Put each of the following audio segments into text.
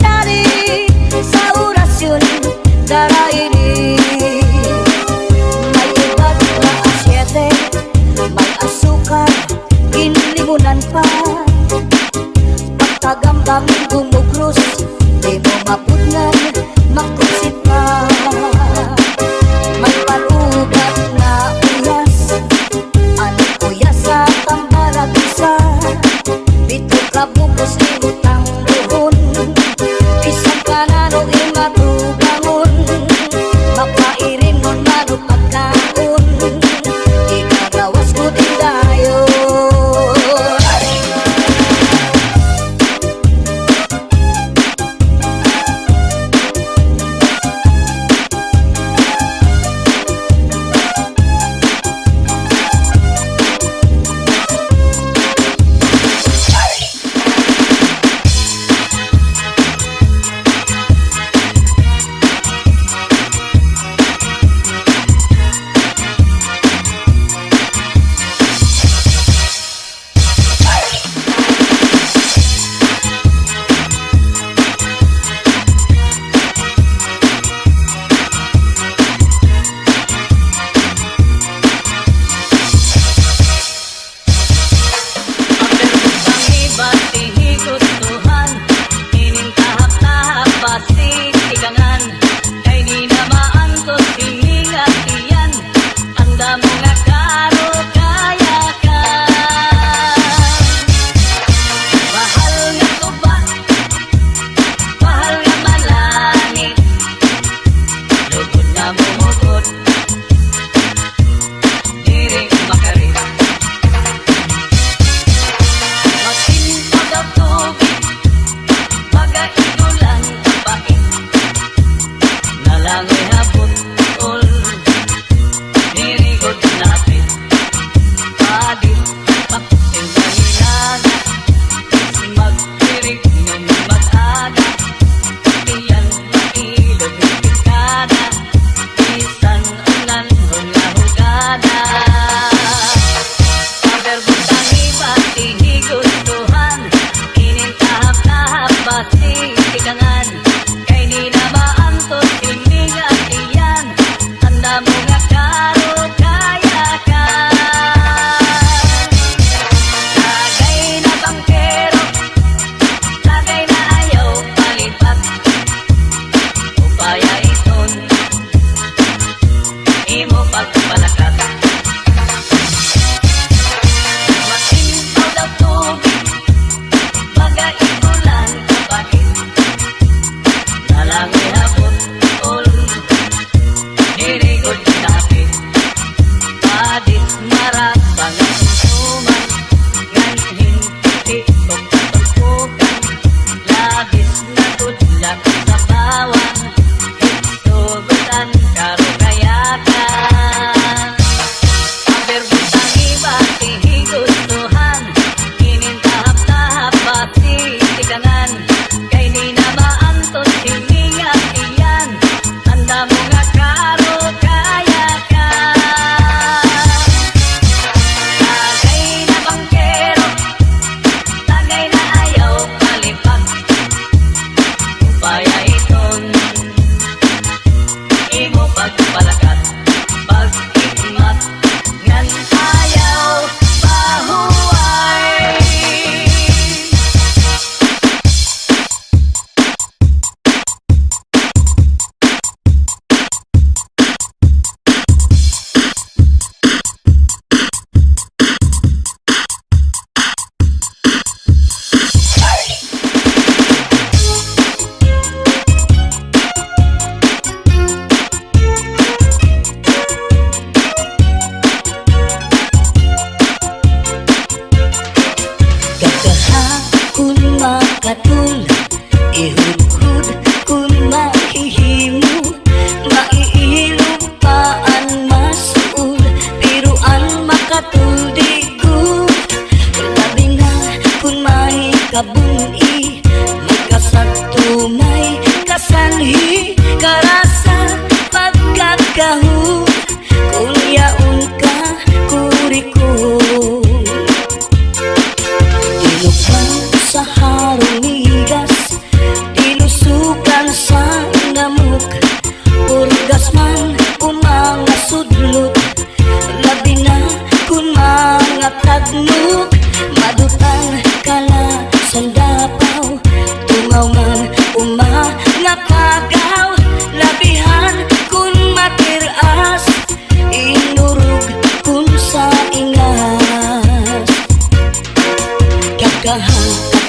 terjadi sa orasyon daraini. May ubat na asyete, may asukar, ginlimunan pa. Pagkagambang gumugros, di mo mapudnan, makusit pa. May parugat na uyas, ano uyas sa tambalag isa. Dito ka bukos limutang buhon, isang kanano imatubangon. Mapairin mon mano pagkaon, ikagawas ko din dayon.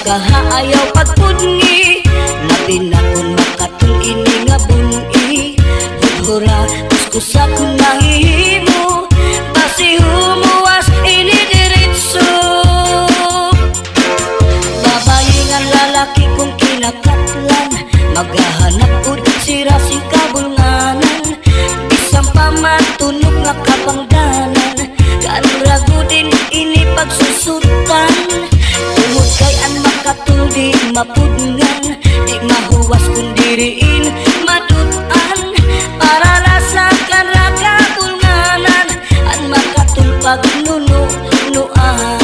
kakaayaw pagpudngi, labi na kung makatul ini nga bungi. Hudhura kuskusa kung nahihimo, basi humuwas ini diritso. Babayi nga lalaki kung kinakatlan, maghahanap ud sira sing kabulnganan. Bisang pamatunog nga kapangdanan, kanrago din ini pagsusutan. Tungod kay an makatul di mapudngan, di mahuwas kung diriin madutan. Para lasakan ra kabulnganan, an makatul pagnunuan.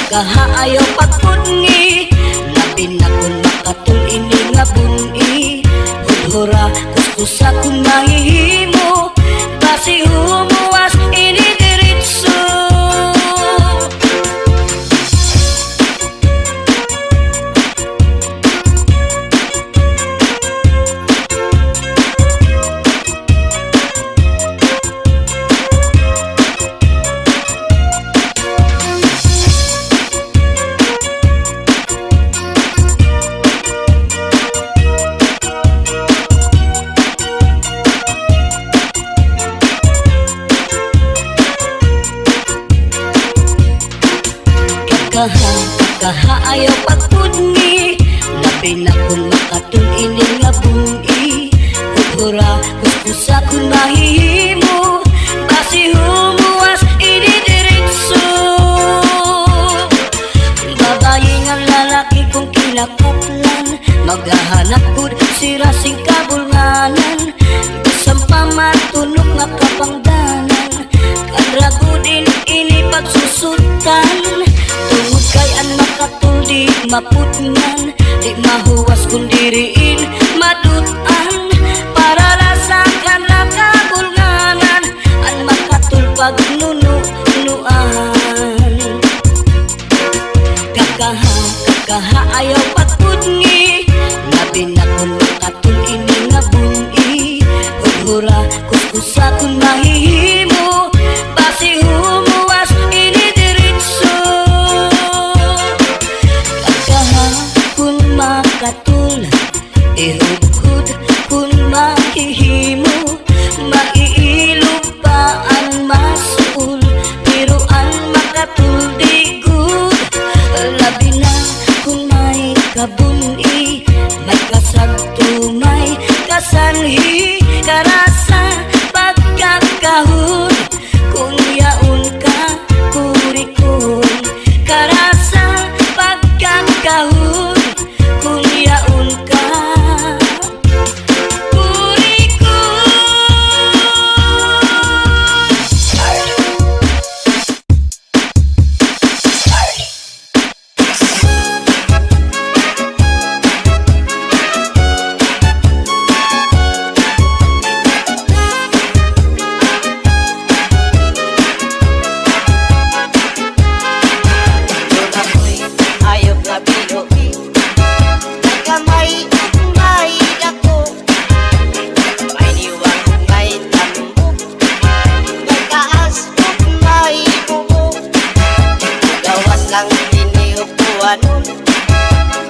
Kakaayaw pagpudngi, labi na kung makatul ini nga bungi. Hudhura kuskusa kung nahihimo, basi humuwas ini diritso. Kakaayaw pagpudngi, labi na kung makatul ini nga bungi. Hudhura kuskusa kung nahihimo, basi humuwas ini diritso. Babayi nga lalaki kung kinakatlan, maghahanap ud sira sing kabulnganan. Bisang pamatunog nga kapangdanan, kanrago din ini pagsusutan. Tungod kay an makatul di mapudngan, di mahuwas kung diriin madutan. Para lasakan ra kabulnganan, an makatul pagnunuan. Kakaayaw pagpudngi, labi na kung makatul ini nga bungi. Hudhura kuskusa kung nahihimo, basi humuwas ini diritso. Kung makatul, ihudhud kung mahihimo, maiilog pa ang masul, pero ang makatul di good. Labi na kung may kabuni, may kasagto, may kasanhi, karasa pagkakahon. Kung yaon ka kurikon, karasa pagkakahon. Kung yaon ka lang iniupuan,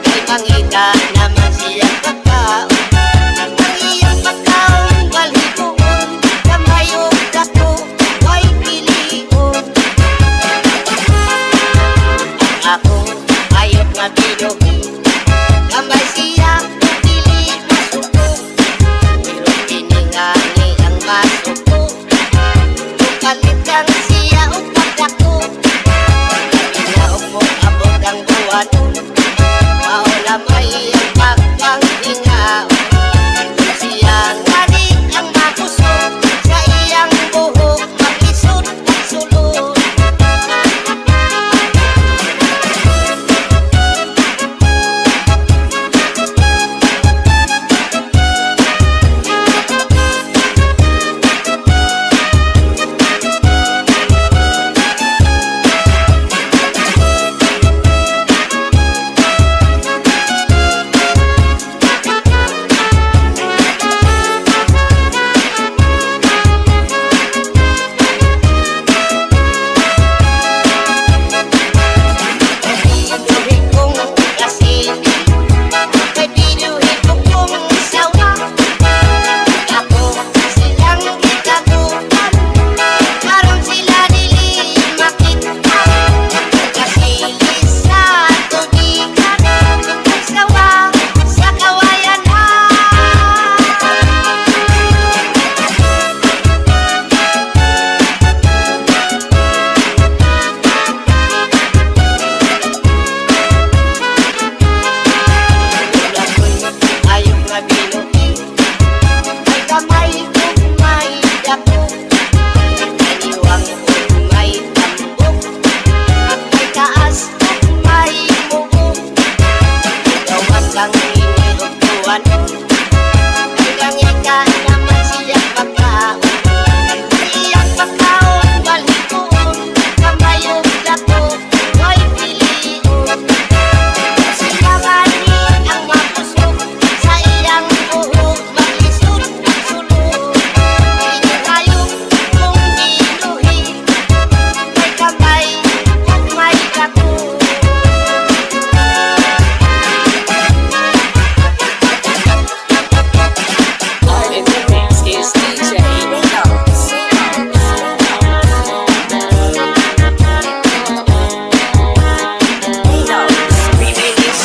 ay mangita naman siya pagkaon. Ang iyang pagkaon, balhikuon, kamayog dato, ay pilion. Ang akong ayot nga binugi, kamay siya pili masuko. Pero tiningani ang masuko, tukalit lang siya o pagdako. Abot ang buwan, maula may kang inilutuan. Hanggang ika naman siyang pagkaon. Siyang pagkaon, balikoon, kamayong dato, ay piliin. Sinamani ang mapusok sa iyang buhok, maglisod ang sulod. Inihayog kung diluhin, may kamay at may dato. In the mix is DJ Reynolds. Reynolds Remix.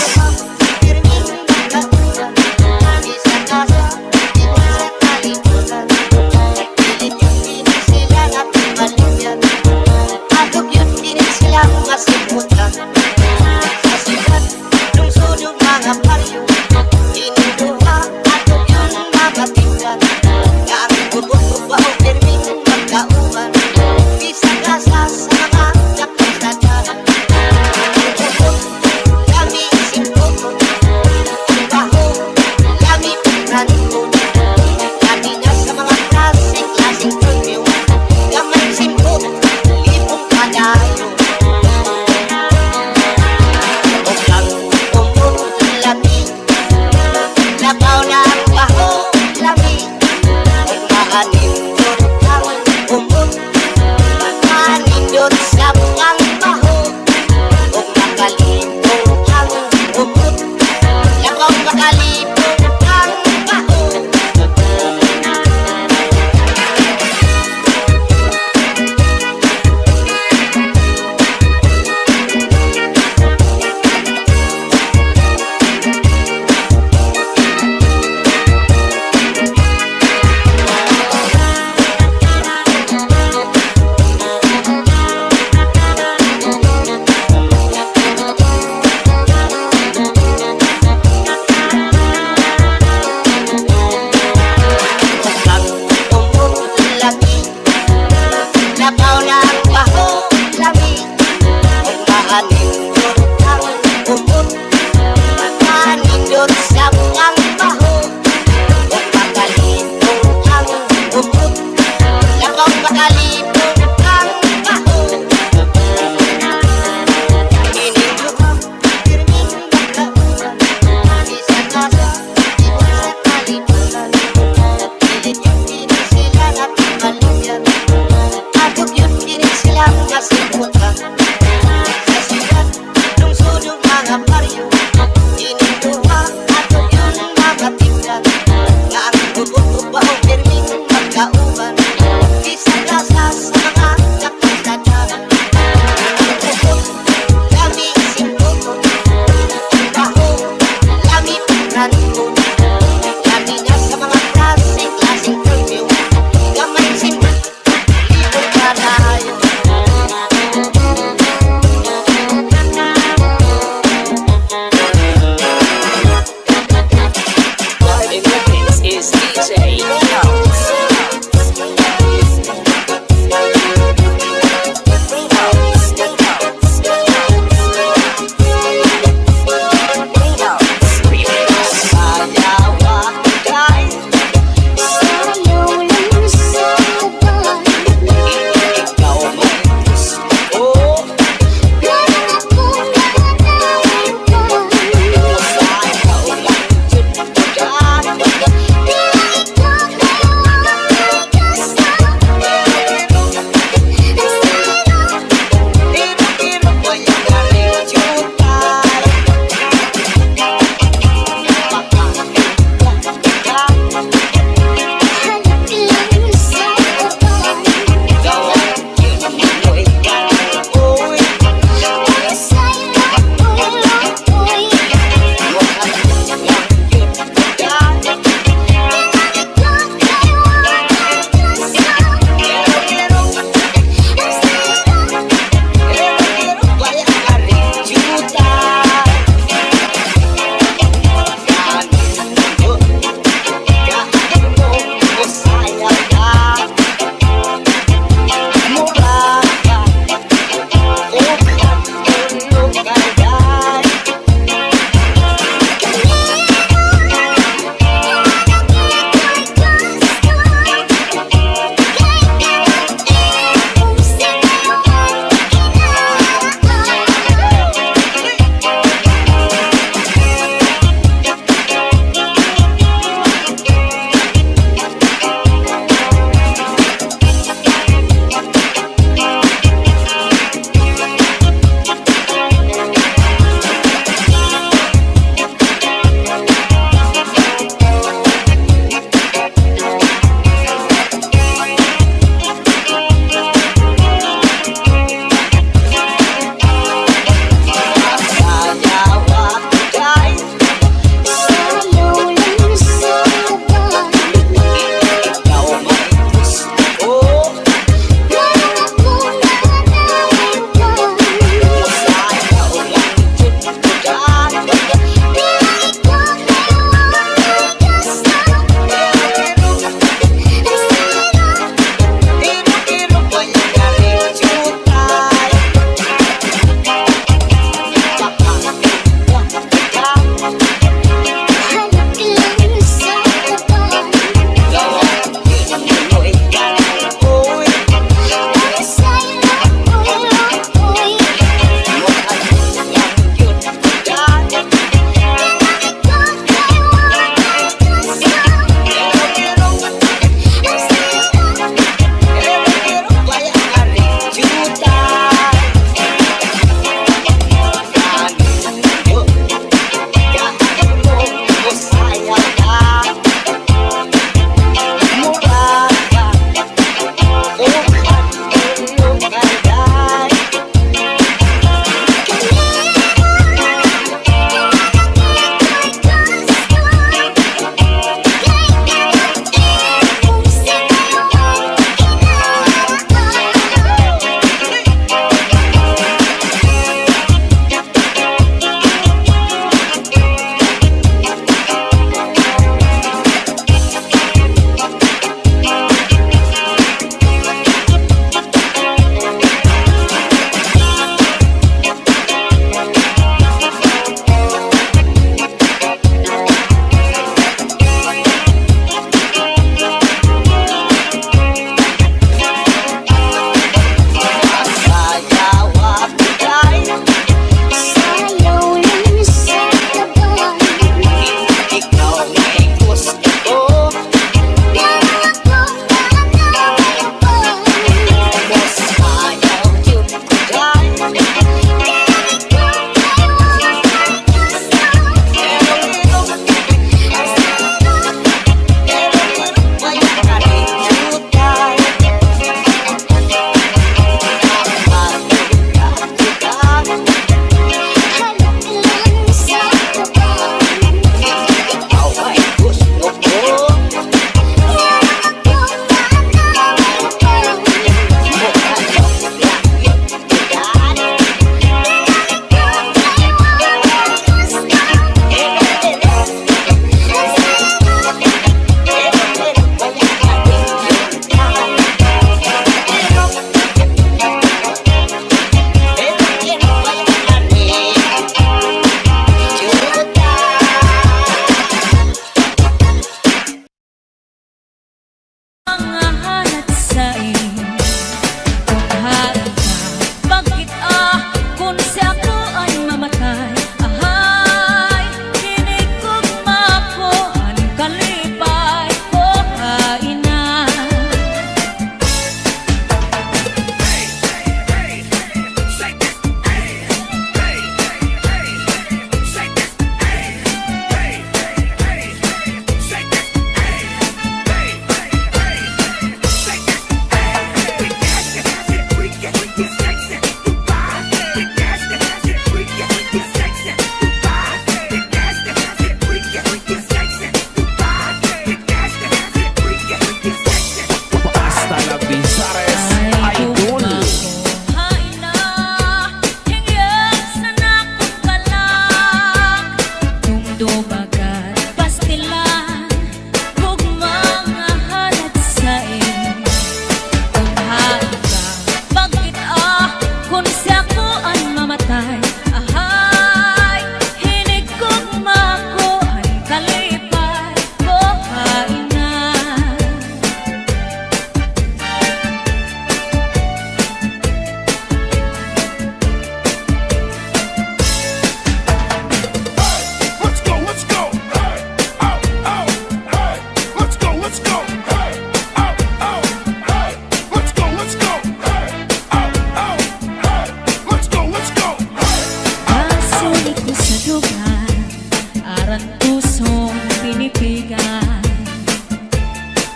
tinipigan.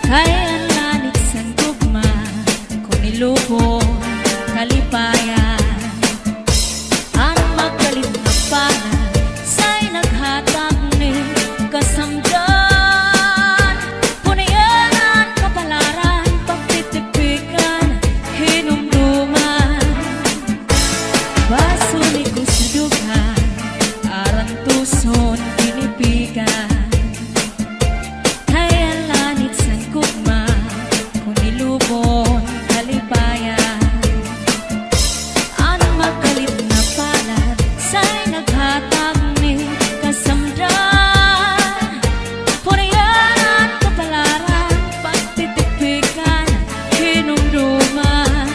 Kaya ang lanit sa tugma, kung ilubong kalipayan. Ang magalit na pala, sa'y naghatag ni kasamdan. Punayan kapalaran, pagtitipikan, hinumduman. Basuli ko sa dugan, arang tuson tinipikan. Kaya lanit sa kugma, kung ilubon kalipayan. Ang magalit na palad, sa'y naghatag ni kasamdan. Punayan kapalaran, pagtitipikan, hinumduman.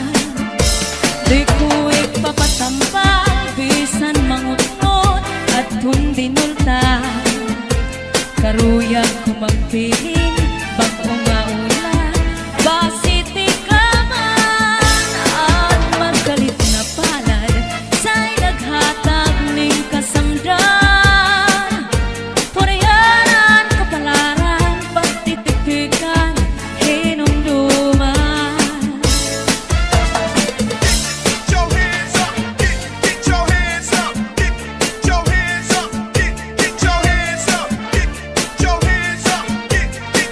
Di ko ipapatampal, bisan mangutnot at hundinulta. Karuyag ko magpiling, bago nga ulan, basiti ka man. At magalit na palad, sa'y naghatag ning kasamdan. Punayan kapalaran, pagtitipikan, hinumduman. Get your hands up, get your hands up, get your hands up, get your hands up, get your hands up, get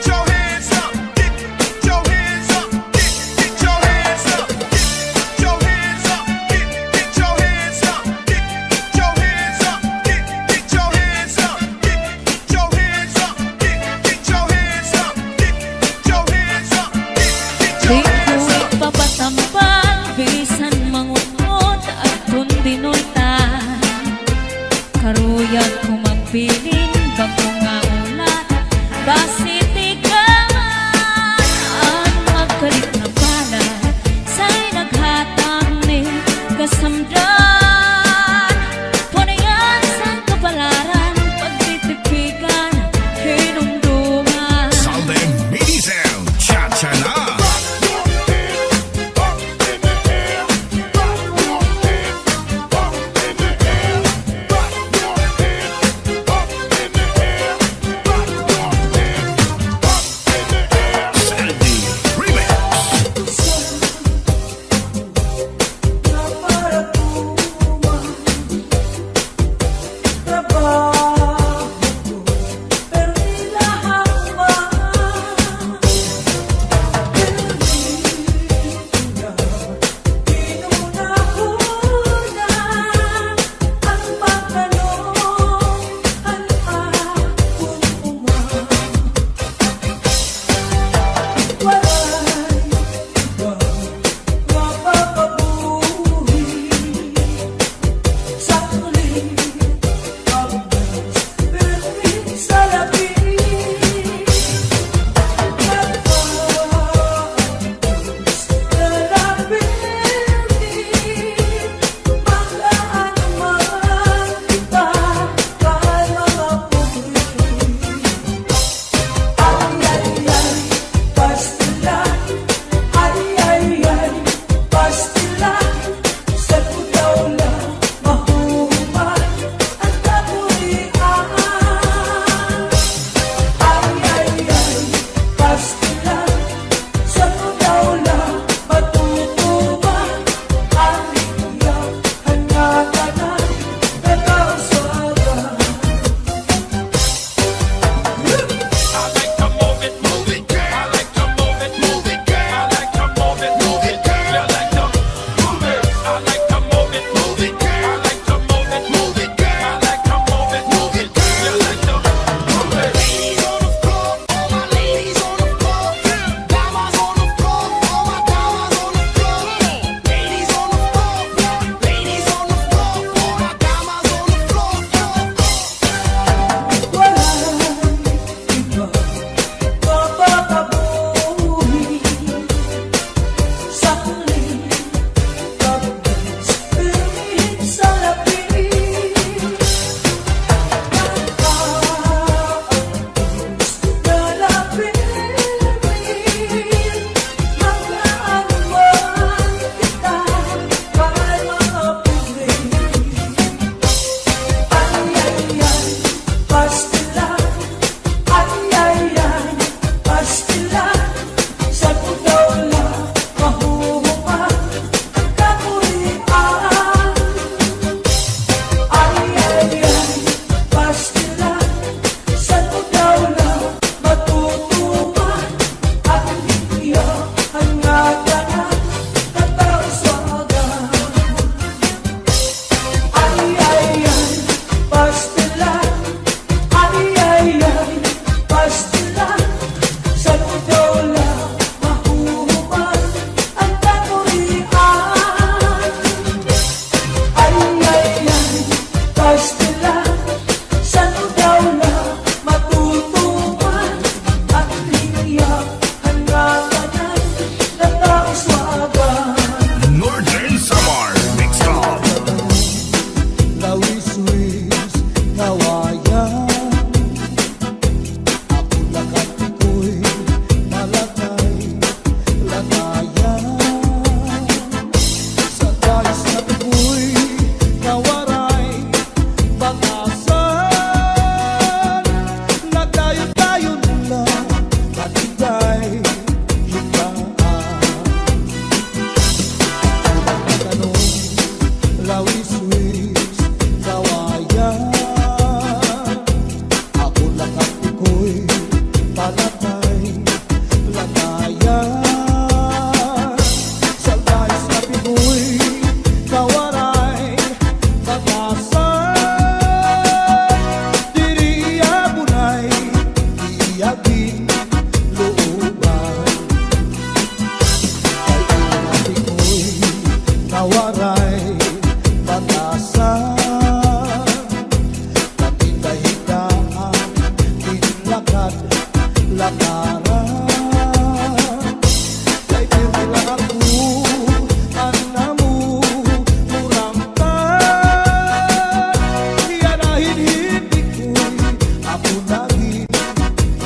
maunahing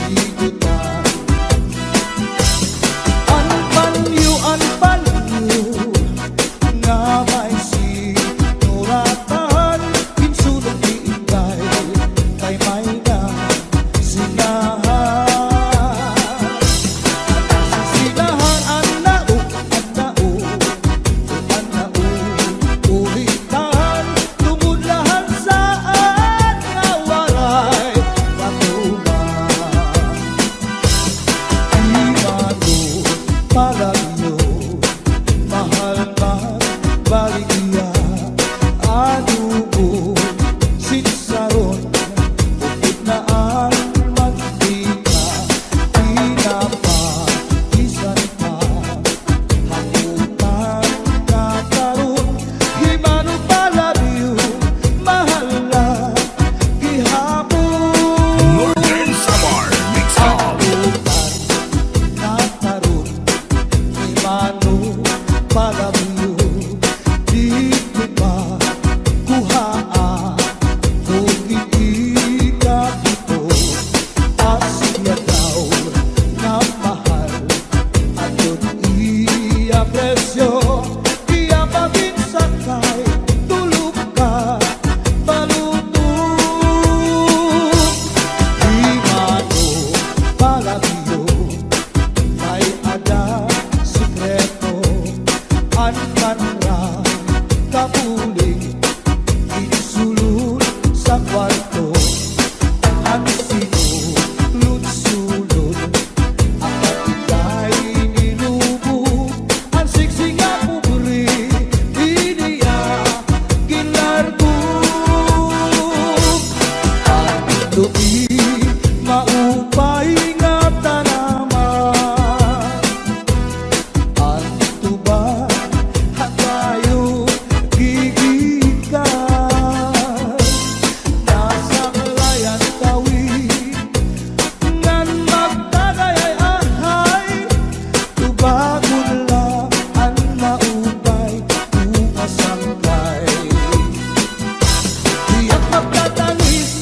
igutan. Ang panyo nga may sinuratan, kinsulong iingay kay may na sinahan. Sinahan ang nao, ulitan, tumulahan saan nga walay katuman. Di mano palagyo, mahal man baligya, anubo sinsaron, bukod na ang magdika, pinapaisan pa, hangutan na karon, himano palagyo, mahal na gihapon. Northern Samar Mix Up. Hangutan na karon, himano palagyo, di ko pa kuhaan kung hindi ka ito. Asya daw na mahal at yun i-apresyo, iya pabinsan kay tulog ka balutog. Di mano palagyo, may ada sikreto, an kanra kapuling insulod sa kwarto. Ang sinulod-sulod, ang matigay nilubog, ang siksing nga pobre, iniya ginarbog. Ang lupi maupay nga tanaman, ang tuba hatayo gigikan. Nasang layan tawi ngan magtagayay ahay, tubagon lang ang maupay umasangkay. Diyak magtatangis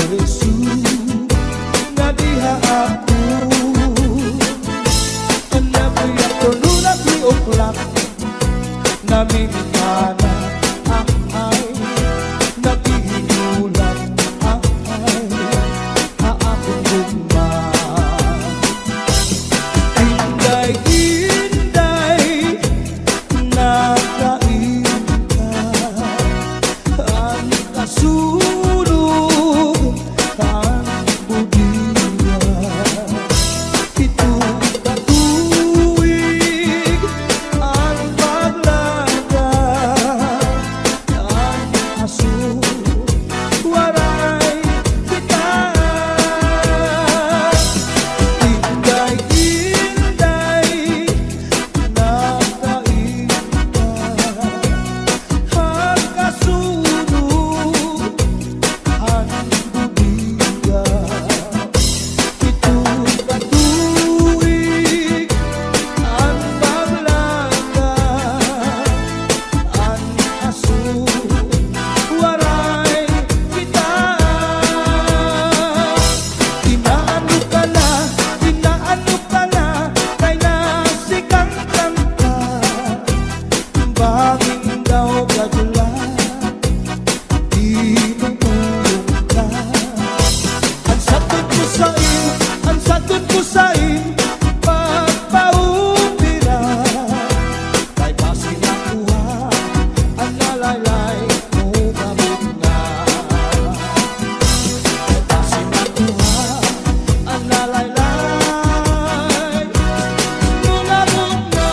Jesus nga diha ako. And every afternoon at 3 o'clock namimikana ay naghihinulat ay aakong gugma. Inday-inday nakainta ang kasulog ang budiya. Ito katuwig ang paglaga ang aso waray kita. Inday-inday nakainta ang kasulog ang budiya. Ito katuwig ang paglaga ang aso waray kita. Inaano ka na kay nasikang kanta. Baging daw kadula di tutulong ka. Ang sagot ko sa'yo pagpaupira kay basi nakuha ang nalaylay mo kabunga. Kay basi nakuha ang nalaylay mo kabunga.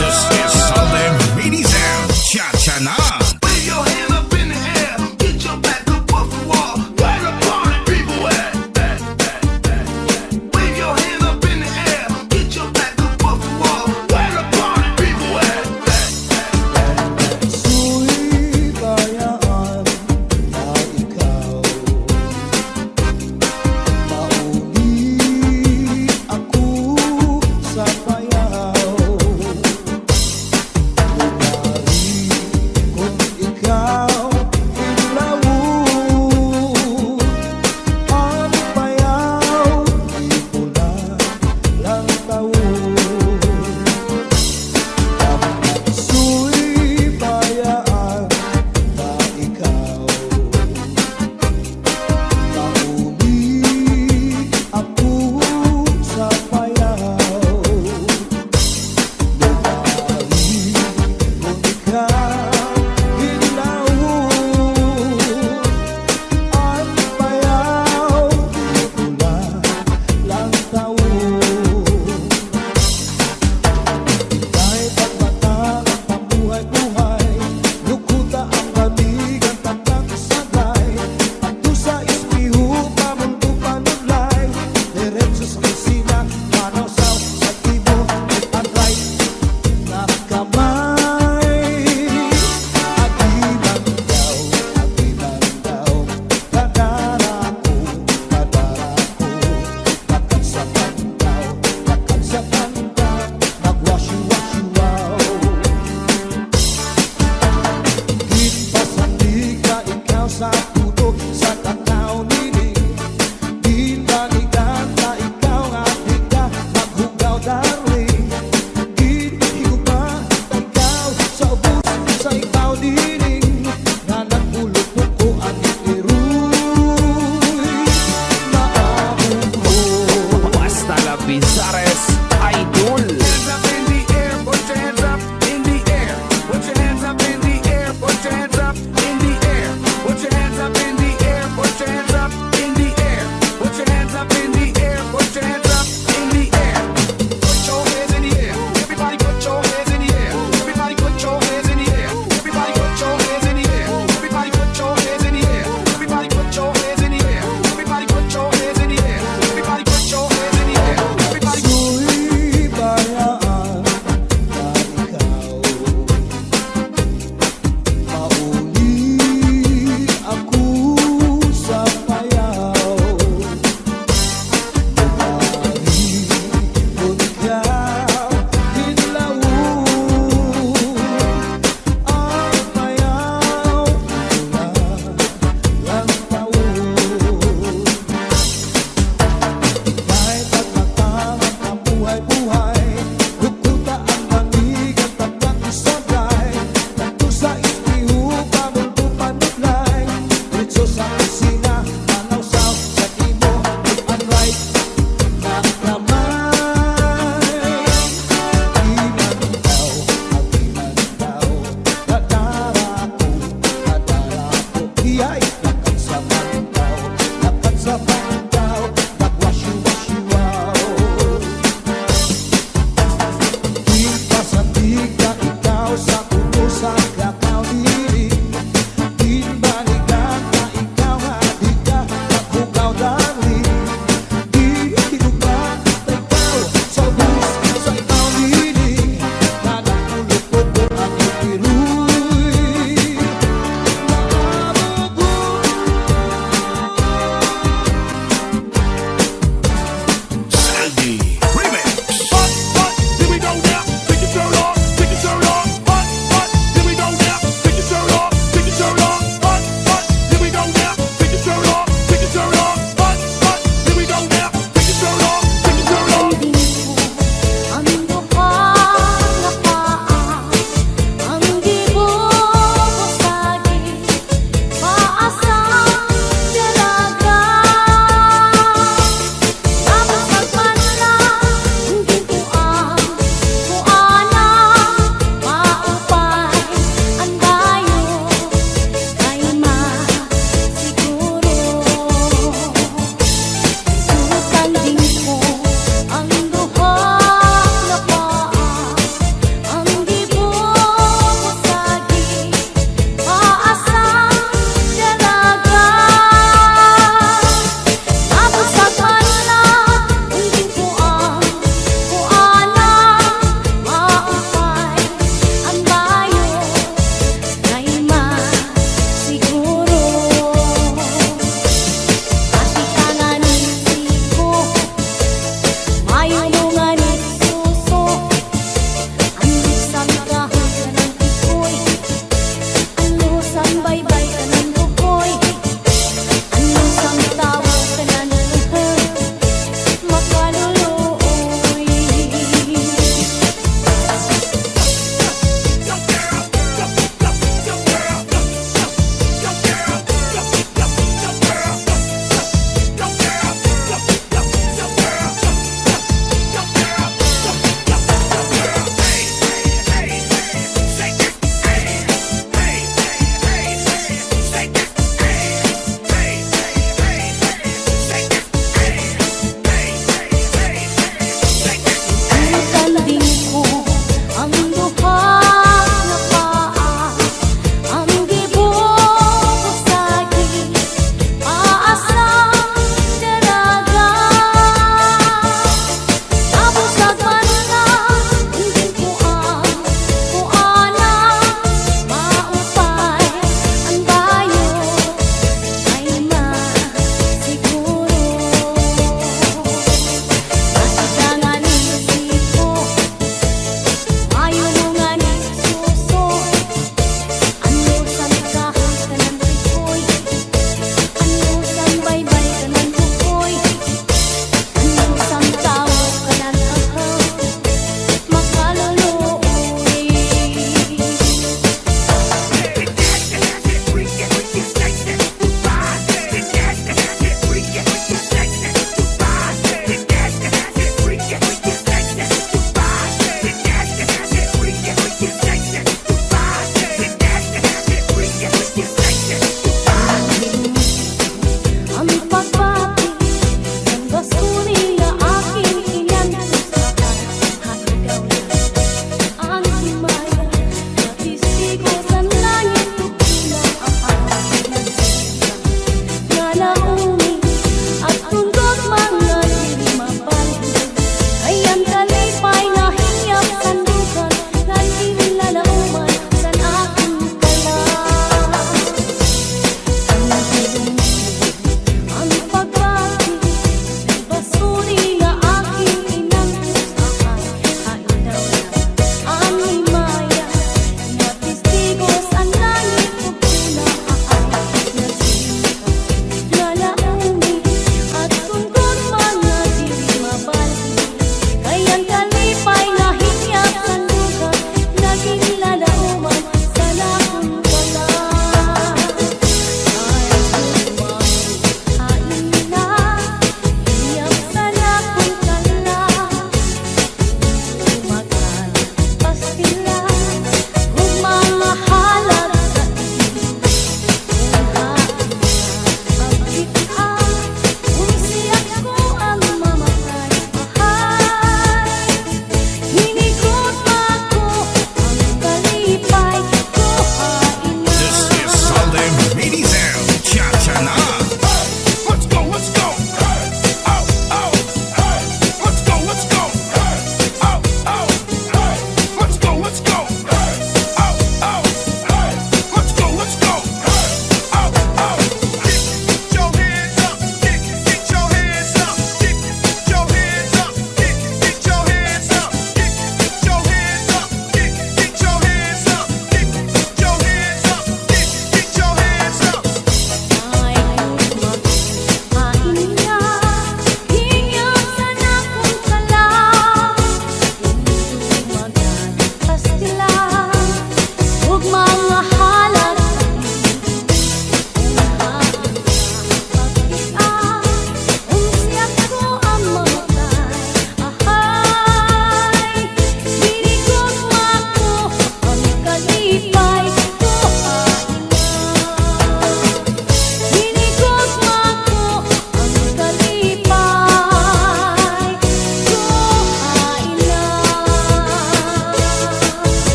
This is Sunday Mini Sound. Cha-cha na. Wave your hand up in the air. Get your back up off the wall. Where the party people at? Wave your hand up in the air. Get your back up off the wall. Where the party people at? Su'y bayaan na ikaw mauli ako sa bayaw. Lumari kung ikaw ilawon ang bayaw, di ko lang tawon. Su'y bayaan na ikaw mauli ako sa bayaw. Lumari kung ikaw ilawon ang bayaw, di ko lang tawon. Dahil pagmata ang pambuhay-buhay, lukuta ang lamig ang tatak sagay. At sa ispiho, pamundo panulay, diretso sa kusina, manasaw sa tibo, at right na kamay. Aginan daw, kadara ko, nakagsakan daw, nagwasyu-wasyu-waw. Higit pa sa liga, ikaw sa puto, sa tataw niling. Dinanigan na ikaw nga higa, maghugaw darling. Higugma na ikaw sa ubos, sa ikaw niling. Nga nagpulupok ko ang iruy, maamong mo. Basta la Bizares Idol. Hands up in the air, put your hands up in the air. Put your hands up in the air, put your hands up in the air. Put your hands up in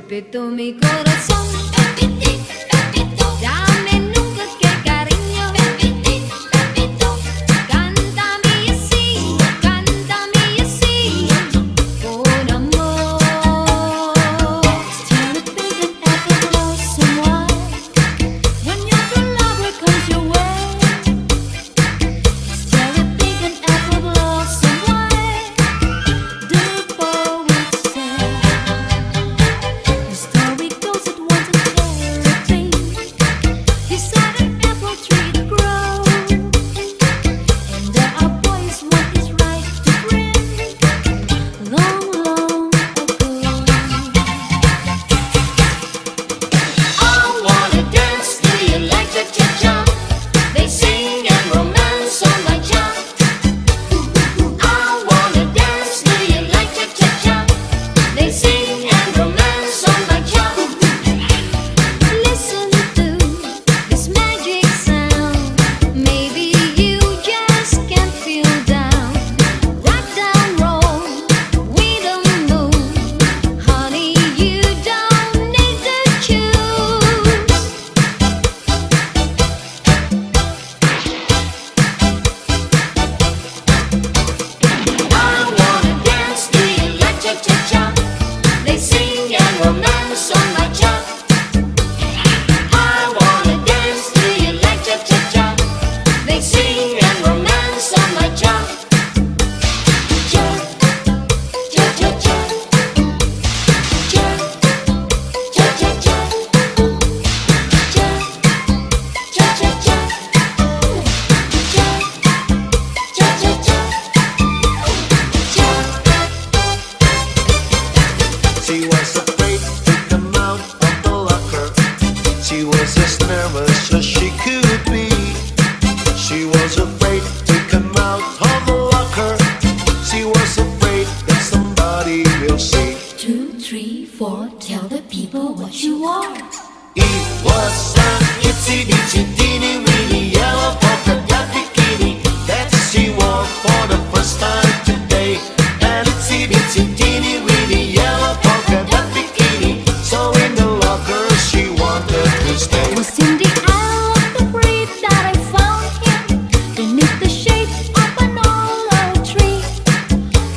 Pepito, mi corazón. Dame nunca que cariño. Cántame así, con amor. Tell the big and ever blow someone when your true lover comes your way. Tell the big and ever blow someone. The poet said. The story goes it once a carrot beside an apple tree to grow, and there are boys want his right to bring long, long ago. I wanna dance to you like the cha-cha. They sing and romance on my job. I wanna dance to you like the cha-cha. They sing and romance on my job. Listen to this magic sound. Maybe you just can't feel down. Rock down, roll with the moon. Honey, you don't need to choose. I wanna dance to you like cha-cha-cha. They sing and romance on my job. I wanna dance to you like cha-cha-cha. They sing and romance on my job. Cha, cha-cha-cha. Cha, cha-cha-cha. Cha, cha-cha-cha. Cha, cha-cha-cha. She was afraid to come out of the locker. She was as nervous as she could be. She was afraid to come out of the locker. She was afraid that somebody will see. 2, 3, 4, tell the people what you are. It was an itsy bitsy teeny weeny yellow polka dot bikini that she wore for the first time today. An itsy bitsy teeny weeny yellow polka dot bikini. So in the locker she wanted to stay. Was in the eye of the breeze that I found him beneath the shade of an olive tree.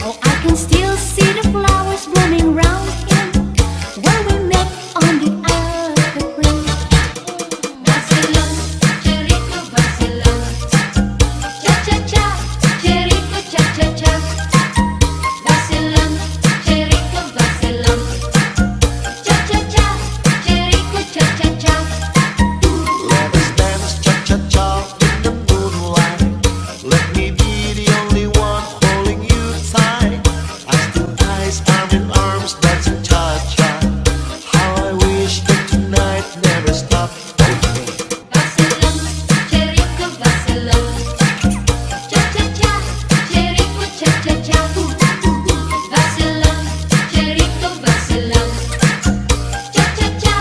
Oh, I can still see the flowers blooming round him where we met on the evergreen. Vacilón, cherico, vacilón. Cha-cha-cha, cherico, cha-cha-cha. Vacilón, cherico, vacilón. Cha-cha-cha, cherico, cha-cha-cha. Let us dance cha-cha-cha in the moonlight. Let me be the only one holding you tight. As the eyes arm in arms dancing cha-cha. How I wish that tonight never stopped. Vacilón, cherico, vacilón. Cha-cha-cha, cherico, cha-cha-cha. Vacilón, cherico, vacilón. Cha-cha-cha,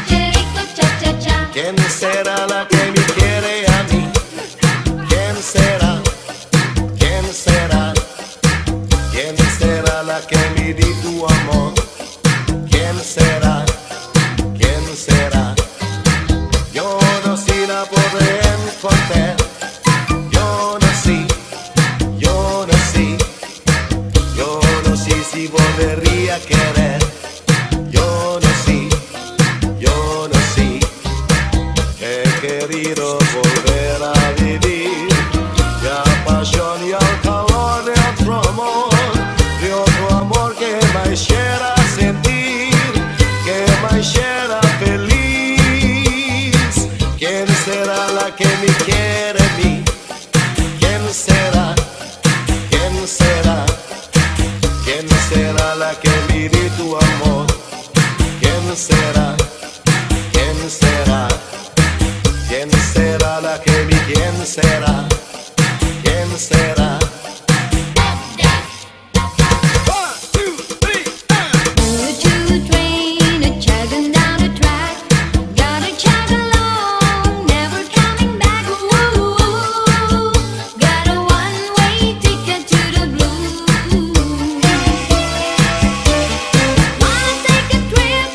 cherico, cha-cha-cha. ¿Quién será la que me quiere a mí? ¿Quién será? ¿Quién será? ¿Quién será la que me di tu amor? ¿Quién será? ¿Quién será? Yo no sé la podré encontrar. Yo no sé, yo no sé. Yo no sé si volvería a querer. Yo no sé, yo no sé. He querido volver a vivir la pasión y el calor de otro amor que me hiciera sentir, que me hiciera feliz. ¿Quién será la que me quiere a mí? ¿Quién será? ¿Quién será? ¿Quién será la que me di tu amor? ¿Quién será? ¿Quién será? ¿Quién será la que me quién será? ¿Quién será? Choo-choo train a-chugging down the track. Gotta chug along, never coming back. Ooh, got a one-way ticket to the blues. Wanna take a trip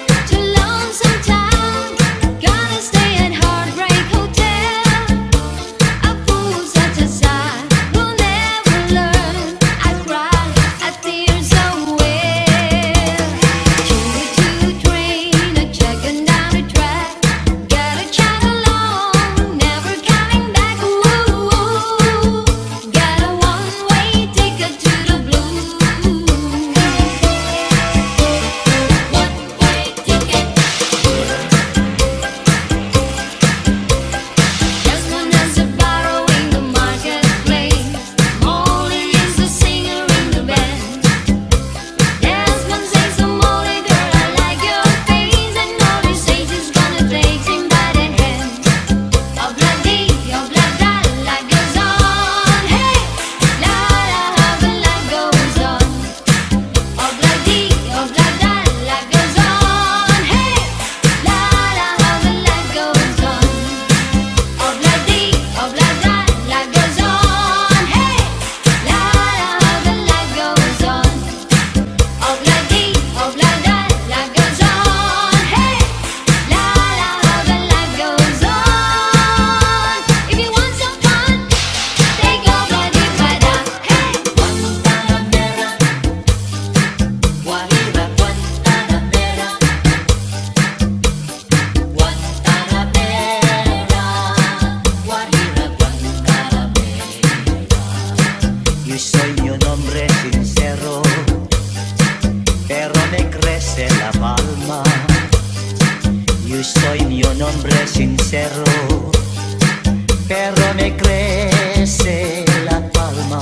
hombre sincero, pero me crece la palma.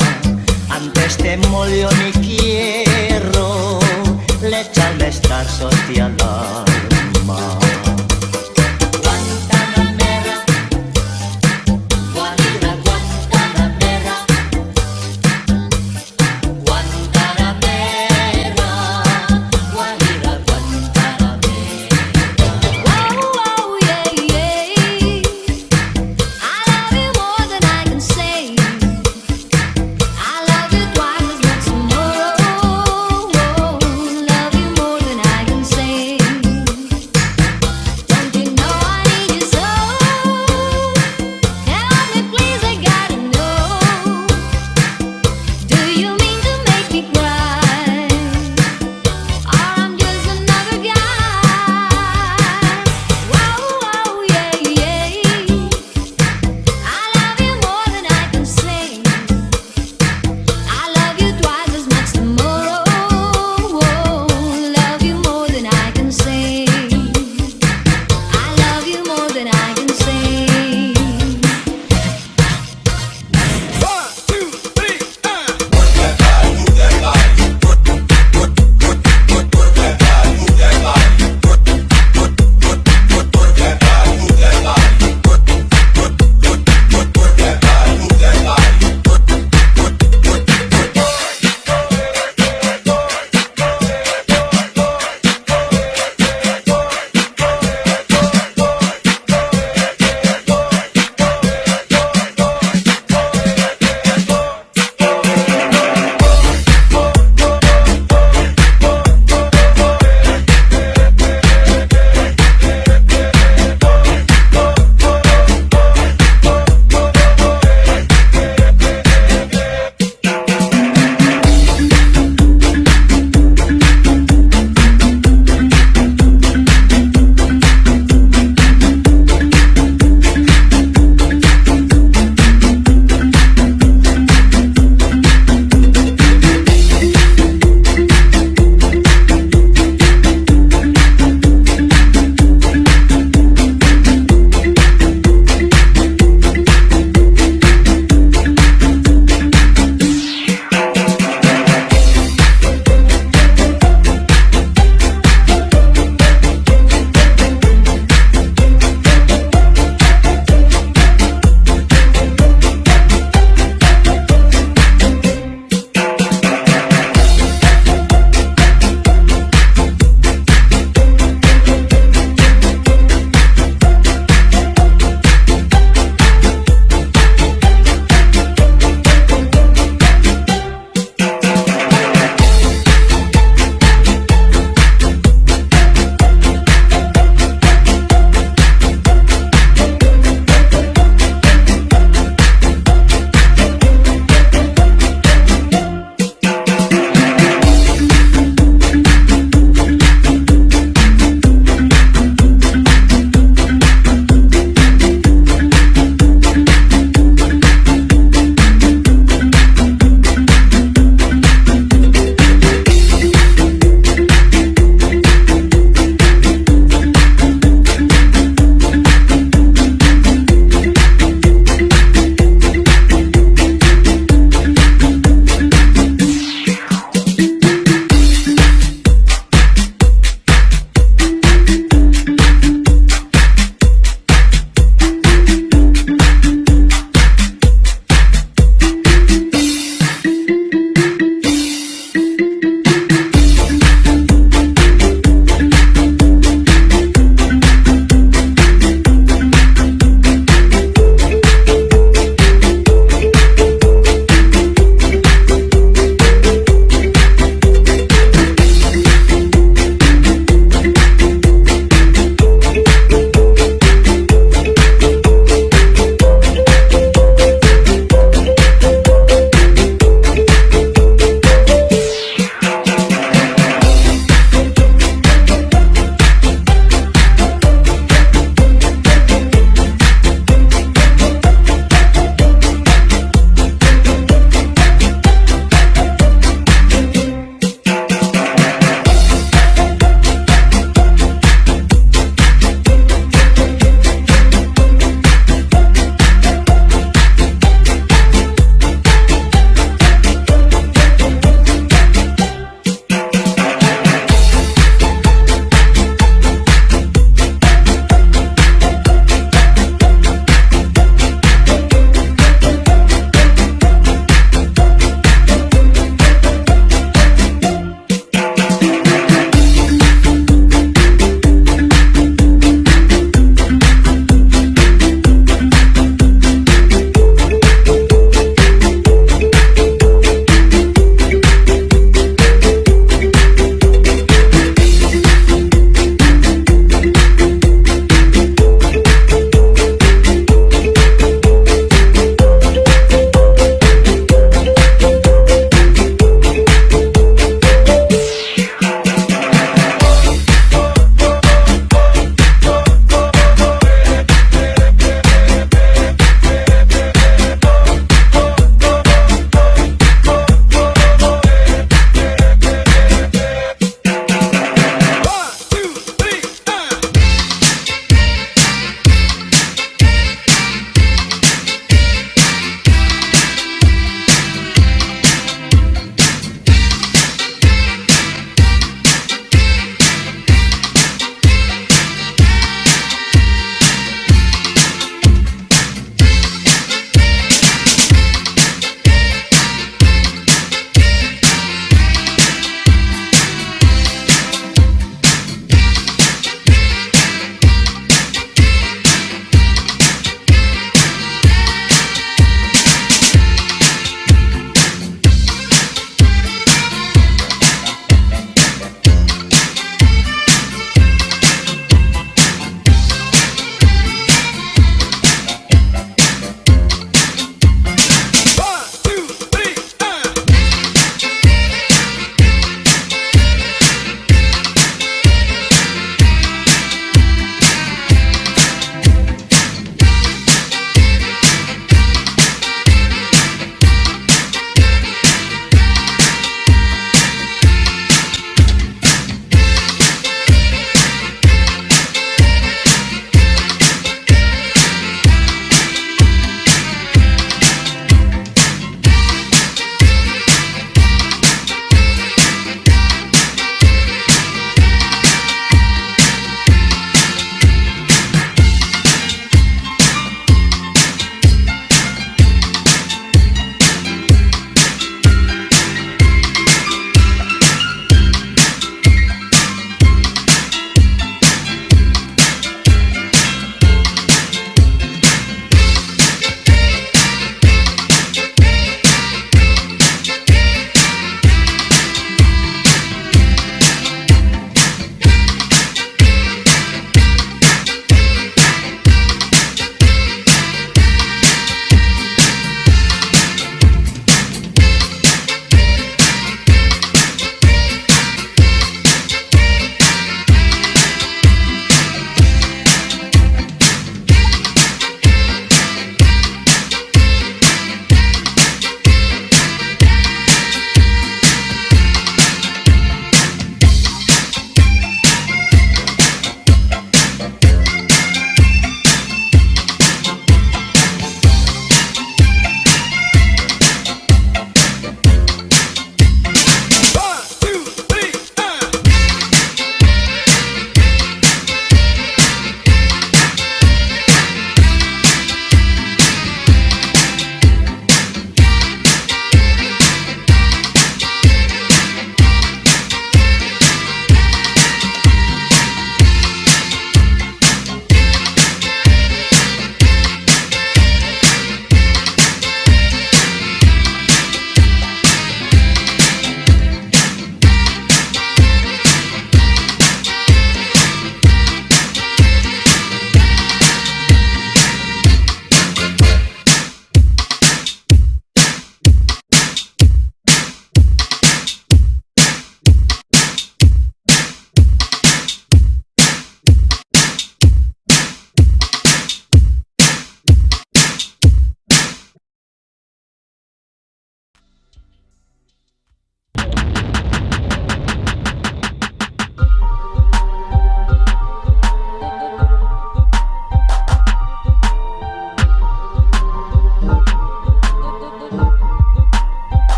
Antes te molió ni quiero, le echarme estar sostiando